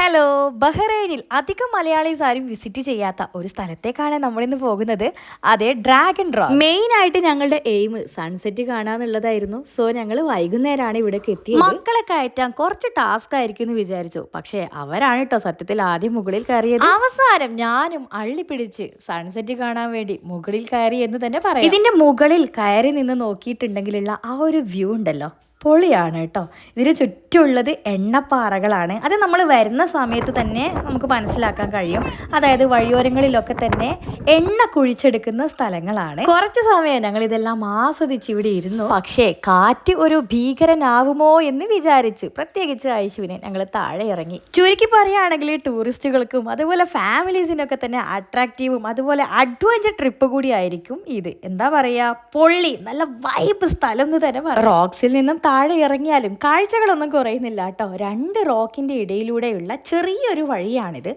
Hello. ബഹ്റൈനിൽ അധികം മലയാളീസ് ആരും visit ചെയ്യാത്ത ഒരു സ്ഥലത്തേക്കാണ് നമ്മളിന്ന് പോകുന്നത്. അതെ, ഡ്രാഗൺ റോക്ക്. മെയിൻ ആയിട്ട് ഞങ്ങളുടെ എയിം സൺസെറ്റ് കാണാന്നുള്ളതായിരുന്നു. സോ ഞങ്ങൾ വൈകുന്നേരമാണ് ഇവിടേക്ക് എത്തിയത്. മക്കളെ കയറ്റാൻ കുറച്ച് ടാസ്ക് ആയിരിക്കും എന്ന് വിചാരിച്ചു. പക്ഷേ അവരാണ് കേട്ടോ സത്യത്തിൽ ആദ്യം മുകളിൽ കയറിയത്. അവസാനം ഞാനും അള്ളി പിടിച്ച് സൺസെറ്റ് കാണാൻ വേണ്ടി മുകളിൽ കയറി എന്ന് തന്നെ പറയാം. ഇതിന്റെ മുകളിൽ കയറി നിന്ന് നോക്കിയിട്ടുണ്ടെങ്കിലുള്ള ആ ഒരു വ്യൂ ഉണ്ടല്ലോ, പൊളിയാണ് കേട്ടോ. ഇതിന് ചുറ്റുമുള്ളത് എണ്ണപ്പാറകളാണ്. അത് നമ്മൾ വരുന്ന സമയത്ത് തന്നെ നമുക്ക് മനസ്സിലാക്കാൻ കഴിയും. അതായത് വഴിയോരങ്ങളിലൊക്കെ തന്നെ എണ്ണ കുഴിച്ചെടുക്കുന്ന സ്ഥലങ്ങളാണ്. കുറച്ച് സമയം ഞങ്ങൾ ഇതെല്ലാം ആസ്വദിച്ച് ഇവിടെ ഇരുന്നു. പക്ഷേ കാറ്റ് ഒരു ഭീകരനാവുമോ എന്ന് വിചാരിച്ച് പ്രത്യേകിച്ച് ഐശുവിനെ ഞങ്ങൾ താഴെ ഇറങ്ങി. ചുരുക്കി പറയുകയാണെങ്കിൽ ടൂറിസ്റ്റുകൾക്കും അതുപോലെ ഫാമിലീസിനൊക്കെ തന്നെ അട്രാക്റ്റീവും അതുപോലെ അഡ്വഞ്ചർ ട്രിപ്പ് കൂടി ആയിരിക്കും ഇത്. എന്താ പറയുക, പൊള്ളി നല്ല വൈബ് സ്ഥലം എന്ന് തന്നെ പറയാം. റോക്സിൽ നിന്നും താഴെ ഇറങ്ങിയാലും കാഴ്ചകളൊന്നും കുറയുന്നില്ല കേട്ടോ. രണ്ട് റോക്കിൻ്റെ ഇടയിലൂടെയുള്ള ചെറിയൊരു വഴിയാണിത്.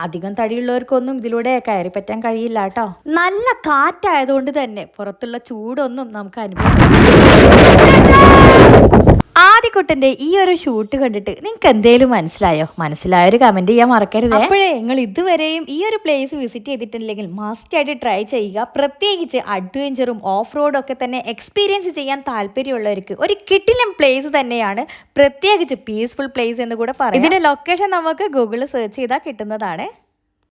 അധികം തടിയുള്ളവർക്കൊന്നും ഇതിലൂടെ കയറി പറ്റാൻ കഴിയില്ല കേട്ടോ. നല്ല കാറ്റായതുകൊണ്ട് തന്നെ പുറത്തുള്ള ചൂടൊന്നും നമുക്ക് ആദ്യക്കുട്ടൻ്റെ ഈ ഒരു ഷൂട്ട് കണ്ടിട്ട് നിങ്ങൾക്ക് എന്തേലും മനസ്സിലായോ? മനസ്സിലായൊരു കമൻറ്റ് ചെയ്യാൻ മറക്കരുത്. അപ്പോഴേ നിങ്ങൾ ഇതുവരെയും ഈ ഒരു പ്ലേസ് വിസിറ്റ് ചെയ്തിട്ടില്ലെങ്കിൽ മസ്റ്റായിട്ട് ട്രൈ ചെയ്യുക. പ്രത്യേകിച്ച് അഡ്വഞ്ചറും ഓഫ് റോഡും ഒക്കെ തന്നെ എക്സ്പീരിയൻസ് ചെയ്യാൻ താല്പര്യമുള്ളവർക്ക് ഒരു കിടിലൻ പ്ലേസ് തന്നെയാണ്. പ്രത്യേകിച്ച് പീസ്ഫുൾ പ്ലേസ് എന്ന് കൂടെ പറയാം. ഇതിന്റെ ലൊക്കേഷൻ നമുക്ക് ഗൂഗിളിൽ സെർച്ച് ചെയ്താൽ കിട്ടുന്നതാണ്.